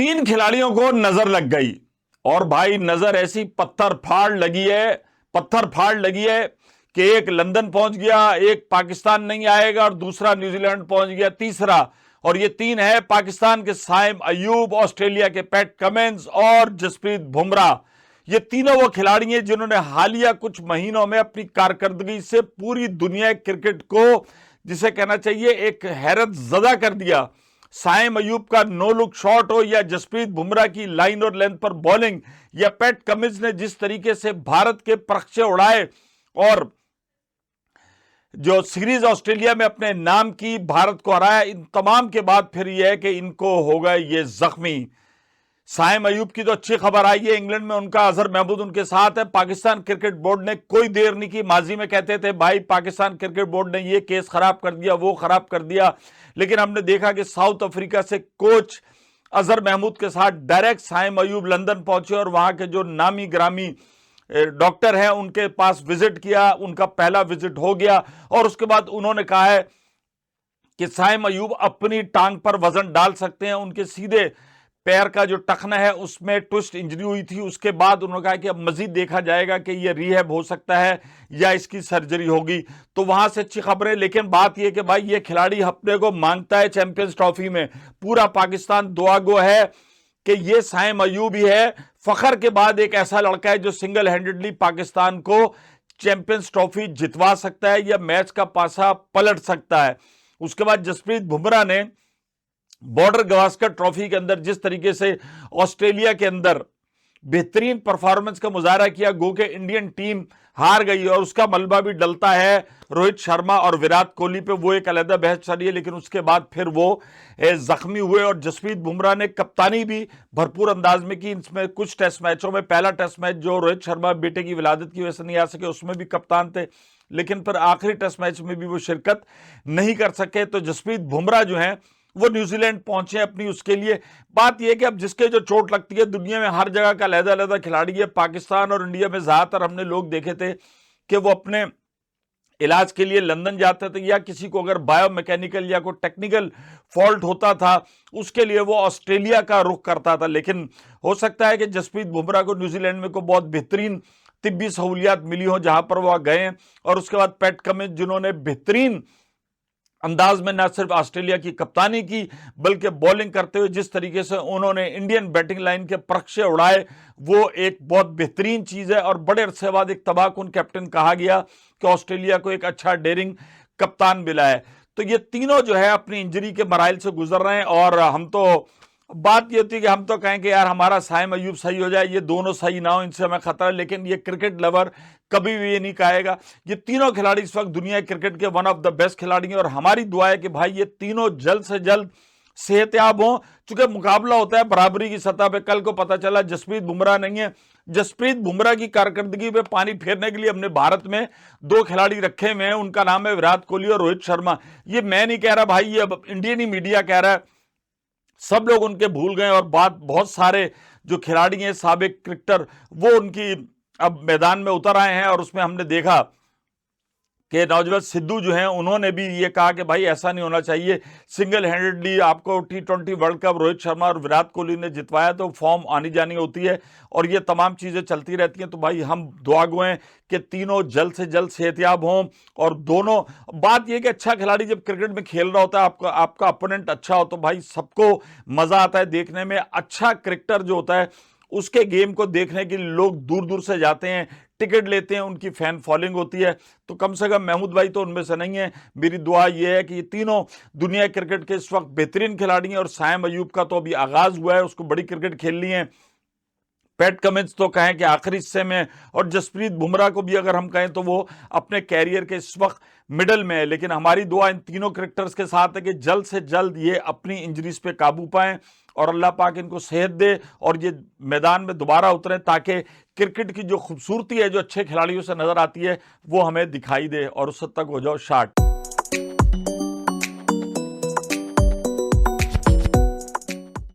तीन खिलाड़ियों को नजर लग गई और भाई नजर ऐसी पत्थर फाड़ लगी है कि एक लंदन पहुंच गया, एक पाकिस्तान नहीं आएगा और दूसरा न्यूजीलैंड पहुंच गया, तीसरा। और ये तीन है पाकिस्तान के साइम अयूब, ऑस्ट्रेलिया के पैट कमिंस और जसप्रीत बुमराह। ये तीनों वो खिलाड़ी हैं जिन्होंने हालिया कुछ महीनों में अपनी कारकर्दगी से पूरी दुनिया क्रिकेट को, जिसे कहना चाहिए, एक हैरत ज़दा कर दिया। साइम अयूब का नो लुक शॉट हो या जसप्रीत बुमराह की लाइन और लेंथ पर बॉलिंग या पैट कमिंस ने जिस तरीके से भारत के परखचे उड़ाए और जो सीरीज ऑस्ट्रेलिया में अपने नाम की भारत को हराया, इन तमाम के बाद फिर यह है कि इनको हो गए ये जख्मी। साइम अयूब की तो अच्छी खबर आई है, इंग्लैंड में उनका अजहर महमूद उनके साथ है। पाकिस्तान क्रिकेट बोर्ड ने कोई देर नहीं की। माजी में कहते थे भाई पाकिस्तान क्रिकेट बोर्ड ने ये केस खराब कर दिया, वो खराब कर दिया, लेकिन हमने देखा कि साउथ अफ्रीका से कोच अजहर महमूद के साथ डायरेक्ट साइम अयूब लंदन पहुंचे और वहां के जो नामी ग्रामी डॉक्टर हैं उनके पास विजिट किया। उनका पहला विजिट हो गया और उसके बाद उन्होंने कहा है कि साइम अयूब अपनी टांग पर वजन डाल सकते हैं। उनके सीधे पैर का जो टखना है उसमें ट्विस्ट इंजरी हुई थी। उसके बाद उन्होंने कहा कि अब मजीद देखा जाएगा कि ये रिहैब हो सकता है या इसकी सर्जरी होगी। तो वहां से अच्छी खबरें, लेकिन बात यह कि भाई ये खिलाड़ी अपने को मांगता है चैंपियंस ट्रॉफी में। पूरा पाकिस्तान दुआ गो है कि ये साइम अयूब ही है, फखर के बाद एक ऐसा लड़का है जो सिंगल हैंडेडली पाकिस्तान को चैंपियंस ट्रॉफी जितवा सकता है या मैच का पासा पलट सकता है। उसके बाद जसप्रीत बुमराह ने बॉर्डर गवास्कर ट्रॉफी के अंदर जिस तरीके से ऑस्ट्रेलिया के अंदर बेहतरीन परफॉर्मेंस का मुजाहरा किया, गो के इंडियन टीम हार गई और उसका मलबा भी डलता है रोहित शर्मा और विराट कोहली पे, वो एक अलग बहस चली है। लेकिन उसके बाद फिर वो जख्मी हुए और जसप्रीत बुमराह ने कप्तानी भी भरपूर अंदाज में की। इसमें कुछ टेस्ट मैचों में, पहला टेस्ट मैच जो रोहित शर्मा बेटे की विलादत की वजह से नहीं आ सके उसमें भी कप्तान थे, लेकिन फिर आखिरी टेस्ट मैच में भी वो शिरकत नहीं कर सके। तो जसप्रीत बुमराह जो है वो न्यूजीलैंड पहुंचे अपनी उसके लिए। बात यह कि अब जिसके जो चोट लगती है, दुनिया में हर जगह का अलग-अलग खिलाड़ी है। पाकिस्तान और इंडिया में ज्यादातर हमने लोग देखे थे कि वो अपने इलाज के लिए लंदन जाते थे या किसी को अगर बायोमैकेनिकल या कोई टेक्निकल फॉल्ट होता था उसके लिए वो ऑस्ट्रेलिया का रुख करता था। लेकिन हो सकता है कि जसप्रीत बुमराह को न्यूजीलैंड में को बहुत बेहतरीन तिब्बी सहूलियात मिली हो जहां पर वह गए। और उसके बाद पैट कमिंस जिन्होंने बेहतरीन अंदाज में न सिर्फ ऑस्ट्रेलिया की कप्तानी की बल्कि बॉलिंग करते हुए जिस तरीके से उन्होंने इंडियन बैटिंग लाइन के परखचे उड़ाए, वो एक बहुत बेहतरीन चीज है। और बड़े अरसे बाद एक तबाहकुन कैप्टन कहा गया कि ऑस्ट्रेलिया को एक अच्छा डेयरिंग कप्तान मिला है। तो ये तीनों जो है अपनी इंजरी के मराइल से गुजर रहे हैं और हम तो बात ये होती है कि हम तो कहें कि यार हमारा साइम अयूब सही हो जाए, ये दोनों सही ना हो, इनसे हमें खतरा है। लेकिन ये क्रिकेट लवर कभी भी ये नहीं कहेगा। ये तीनों खिलाड़ी इस वक्त दुनिया क्रिकेट के वन ऑफ द बेस्ट खिलाड़ी हैं और हमारी दुआ है कि भाई ये तीनों जल्द से जल्द सेहतयाब हों। चूंकि मुकाबला होता है बराबरी की सतह पे, कल को पता चला जसप्रीत बुमराह नहीं है। जसप्रीत बुमराह की कारकर्दगी पे पानी फेरने के लिए हमने भारत में दो खिलाड़ी रखे हुए हैं, उनका नाम है विराट कोहली और रोहित शर्मा। ये मैं नहीं कह रहा भाई, ये अब इंडियन ही मीडिया कह रहा है। सब लोग उनके भूल गए और बात बहुत सारे जो खिलाड़ी हैं साबिक क्रिकेटर वो उनकी अब मैदान में उतर आए हैं। और उसमें हमने देखा कि नवजोत सिद्धू जो हैं उन्होंने भी ये कहा कि भाई ऐसा नहीं होना चाहिए, सिंगल हैंडेडली आपको T20 world cup Rohit Sharma और विराट कोहली ने जितवाया तो फॉर्म आनी जानी होती है और ये तमाम चीज़ें चलती रहती हैं। तो भाई हम दुआ गो हैं कि तीनों जल्द से जल्द सेहतयाब हों। और दोनों, बात यह कि अच्छा खिलाड़ी जब क्रिकेट में खेल रहा होता है, आपका अपोनेंट अच्छा हो तो भाई सबको मज़ा आता है देखने में। अच्छा क्रिकेटर जो होता है उसके गेम को देखने के लिए लोग दूर दूर से जाते हैं, टिकट लेते हैं, उनकी फैन फॉलोइंग होती है। तो कम से कम महमूद भाई तो उनमें से नहीं है। मेरी दुआ यह है कि ये तीनों दुनिया क्रिकेट के इस वक्त बेहतरीन खिलाड़ी हैं और साइम अयूब का तो अभी आगाज हुआ है, उसको बड़ी क्रिकेट खेलनी है। पैट कमिंस तो कहें कि आखिरी हिस्से में, और जसप्रीत बुमराह को भी अगर हम कहें तो वो अपने कैरियर के इस वक्त मिडल में है। लेकिन हमारी दुआ इन तीनों क्रिकेटर्स के साथ है कि जल्द से जल्द ये अपनी इंजरीज पे काबू पाएं और अल्लाह पाक इनको सेहत दे और ये मैदान में दोबारा उतरें ताकि क्रिकेट की जो खूबसूरती है जो अच्छे खिलाड़ियों से नजर आती है वो हमें दिखाई दे और उस हद तक हो जाओ शार्ट।